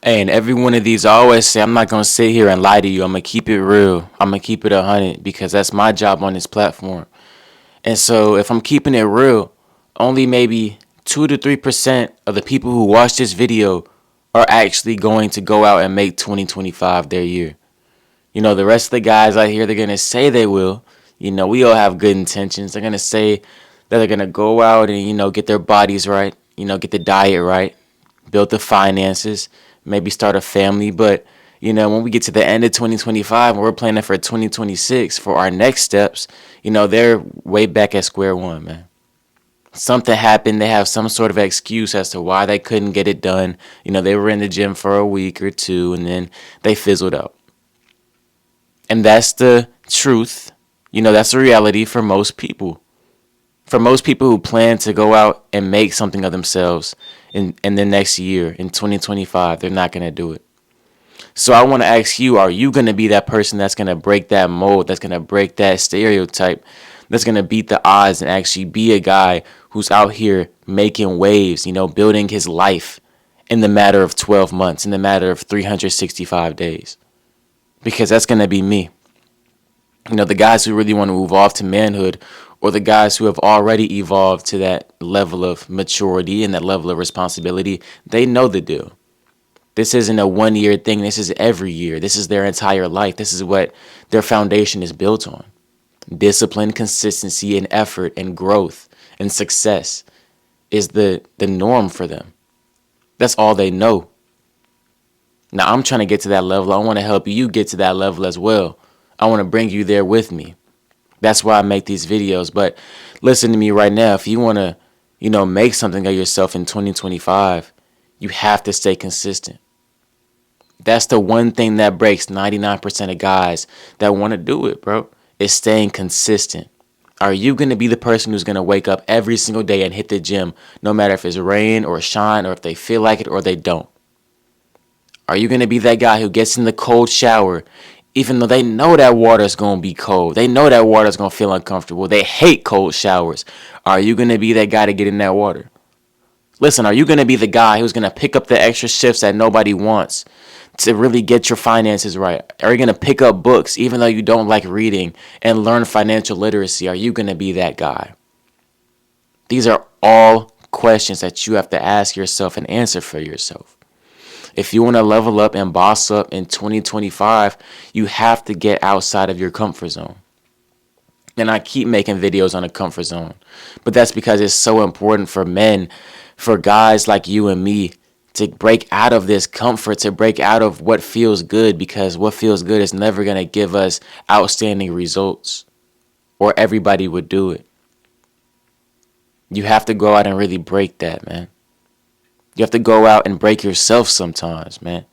And every one of these, I always say, I'm not going to sit here and lie to you. I'm going to keep it real. I'm going to keep it 100 because that's my job on this platform. And so if I'm keeping it real, only maybe 2 to 3% of the people who watch this video are actually going to go out and make 2025 their year. The rest of the guys out here, they're going to say they will. We all have good intentions. They're going to say that they're going to go out and, get their bodies right, get the diet right, build the finances, maybe start a family. But, when we get to the end of 2025 and we're planning for 2026 for our next steps, they're way back at square one, man. Something happened. They have some sort of excuse as to why they couldn't get it done. They were in the gym for a week or two and then they fizzled out. And that's the truth. That's the reality for most people. For most people who plan to go out and make something of themselves in the next year, in 2025, they're not going to do it. So I want to ask you, are you going to be that person that's going to break that mold, that's going to break that stereotype, that's going to beat the odds and actually be a guy who's out here making waves, building his life in the matter of 12 months, in the matter of 365 days? Because that's going to be me. The guys who really want to evolve to manhood, or the guys who have already evolved to that level of maturity and that level of responsibility, they know the deal. This isn't a 1 year thing. This is every year. This is their entire life. This is what their foundation is built on. Discipline, consistency, and effort, and growth, and success is the norm for them. That's all they know. Now, I'm trying to get to that level. I want to help you get to that level as well. I want to bring you there with me. That's why I make these videos. But listen to me right now. If you want to, make something of yourself in 2025, you have to stay consistent. That's the one thing that breaks 99% of guys that want to do it, bro, is staying consistent. Are you going to be the person who's going to wake up every single day and hit the gym, no matter if it's rain or shine or if they feel like it or they don't? Are you going to be that guy who gets in the cold shower, even though they know that water's going to be cold? They know that water's going to feel uncomfortable. They hate cold showers. Are you going to be that guy to get in that water? Listen, are you going to be the guy who's going to pick up the extra shifts that nobody wants to really get your finances right? Are you going to pick up books even though you don't like reading and learn financial literacy? Are you going to be that guy? These are all questions that you have to ask yourself and answer for yourself. If you want to level up and boss up in 2025, you have to get outside of your comfort zone. And I keep making videos on the comfort zone, but that's because it's so important for men, for guys like you and me, to break out of this comfort, to break out of what feels good, because what feels good is never going to give us outstanding results, or everybody would do it. You have to go out and really break that, man. You have to go out and break yourself sometimes, man.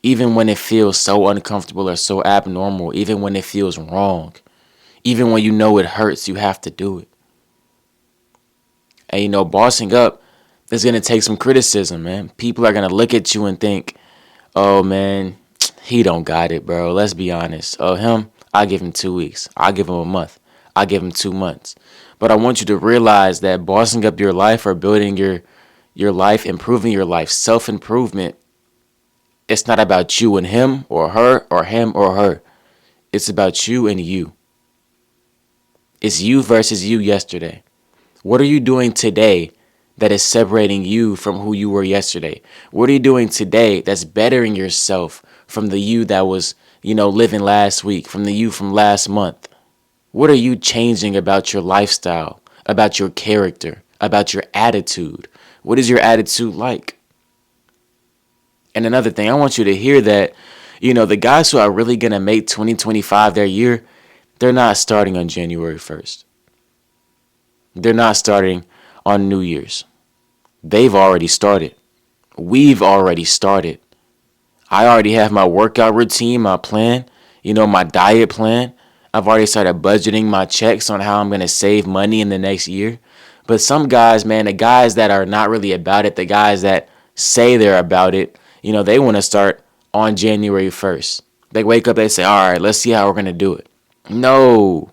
Even when it feels so uncomfortable or so abnormal, even when it feels wrong, even when you know it hurts, you have to do it. And bossing up is going to take some criticism, man. People are going to look at you and think, oh, man, he don't got it, bro. Let's be honest. Oh, him, I'll give him 2 weeks. I'll give him a month. I'll give him 2 months. But I want you to realize that bossing up your life or building your life, improving your life, self-improvement, it's not about you and him or her or him or her. It's about you and you. It's you versus you yesterday. What are you doing today that is separating you from who you were yesterday? What are you doing today that's bettering yourself from the you that was, living last week, from the you from last month? What are you changing about your lifestyle, about your character, about your attitude? What is your attitude like? And another thing, I want you to hear that, the guys who are really going to make 2025 their year, they're not starting on January 1st. They're not starting on New Year's. They've already started. We've already started. I already have my workout routine, my plan, my diet plan. I've already started budgeting my checks on how I'm going to save money in the next year. But some guys, man, the guys that are not really about it, the guys that say they're about it, they want to start on January 1st. They wake up, they say, all right, let's see how we're going to do it. No,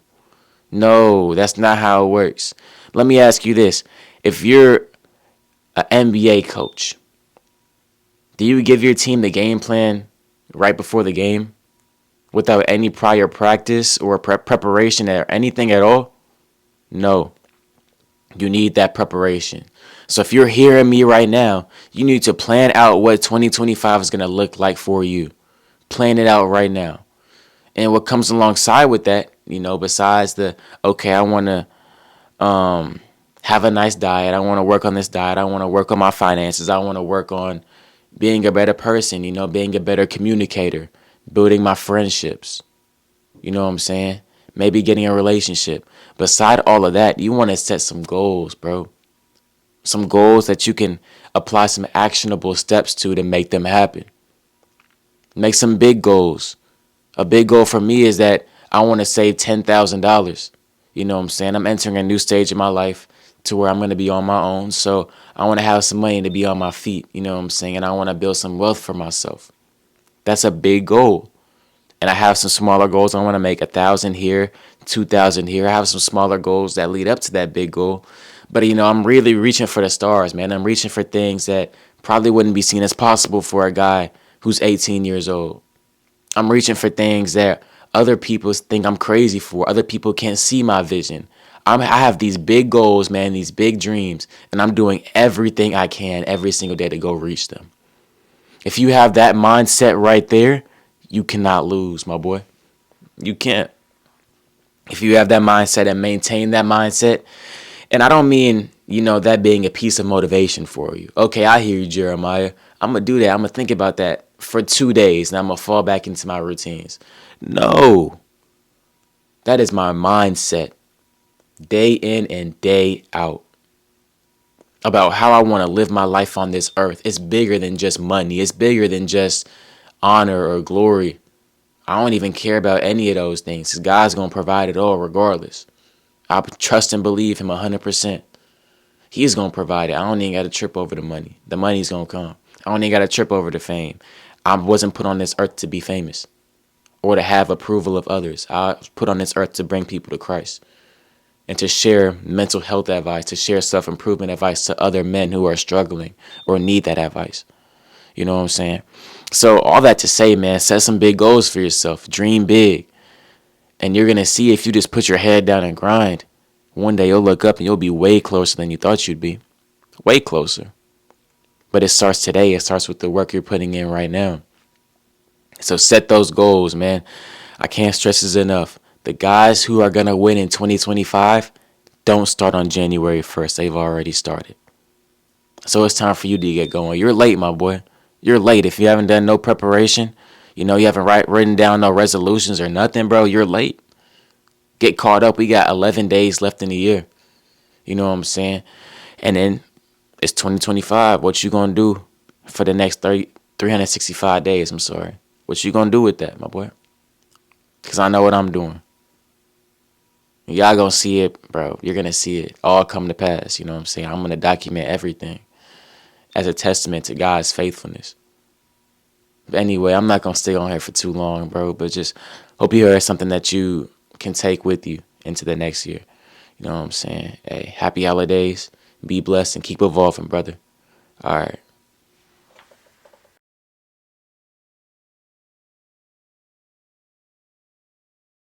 that's not how it works. Let me ask you this. If you're an NBA coach Do you give your team the game plan right before the game without any prior practice or preparation or anything at all? No. You need that preparation. So if you're hearing me right now, you need to plan out what 2025 is going to look like for you. Plan it out right now. And what comes alongside with that, besides okay, I want to have a nice diet. I want to work on this diet. I want to work on my finances. I want to work on being a better person, being a better communicator, building my friendships. You know what I'm saying? Maybe getting a relationship. Beside all of that, you want to set some goals, bro. Some goals that you can apply some actionable steps to make them happen. Make some big goals. A big goal for me is that I want to save $10,000. You know what I'm saying? I'm entering a new stage in my life to where I'm going to be on my own. So I want to have some money to be on my feet. You know what I'm saying? And I want to build some wealth for myself. That's a big goal. And I have some smaller goals. I want to make 1,000 here, 2,000 here. I have some smaller goals that lead up to that big goal. But, I'm really reaching for the stars, man. I'm reaching for things that probably wouldn't be seen as possible for a guy who's 18 years old. I'm reaching for things that other people think I'm crazy for. Other people can't see my vision. I have these big goals, man, these big dreams, and I'm doing everything I can every single day to go reach them. If you have that mindset right there, you cannot lose, my boy. You can't. If you have that mindset and maintain that mindset, and I don't mean, that being a piece of motivation for you. Okay, I hear you, Jeremiah. I'm going to do that. I'm going to think about that for 2 days, and I'm going to fall back into my routines. No. That is my mindset, day in and day out, about how I want to live my life on this earth. It's bigger than just money. It's bigger than just honor or glory. I don't even care about any of those things, because God's going to provide it all regardless. I trust and believe him 100%. He's going to provide it. I don't even got to trip over the money. The money's going to come. I don't even got to trip over the fame. I wasn't put on this earth to be famous or to have approval of others. I was put on this earth to bring people to Christ and to share mental health advice, to share self-improvement advice to other men who are struggling or need that advice. You know what I'm saying? So all that to say, man, set some big goals for yourself. Dream big. And you're going to see, if you just put your head down and grind, one day you'll look up and you'll be way closer than you thought you'd be. Way closer. But it starts today. It starts with the work you're putting in right now. So set those goals, man. I can't stress this enough. The guys who are going to win in 2025 don't start on January 1st. They've already started. So it's time for you to get going. You're late, my boy. You're late. If you haven't done no preparation, you haven't written down no resolutions or nothing, bro, you're late. Get caught up. We got 11 days left in the year. You know what I'm saying? And then it's 2025. What you going to do for the next 365 days? I'm sorry. What you going to do with that, my boy? Because I know what I'm doing. Y'all going to see it, bro. You're going to see it all come to pass. You know what I'm saying? I'm going to document everything as a testament to God's faithfulness. But anyway, I'm not going to stay on here for too long, bro. But just hope you heard something that you can take with you into the next year. You know what I'm saying? Hey, happy holidays. Be blessed and keep evolving, brother. All right.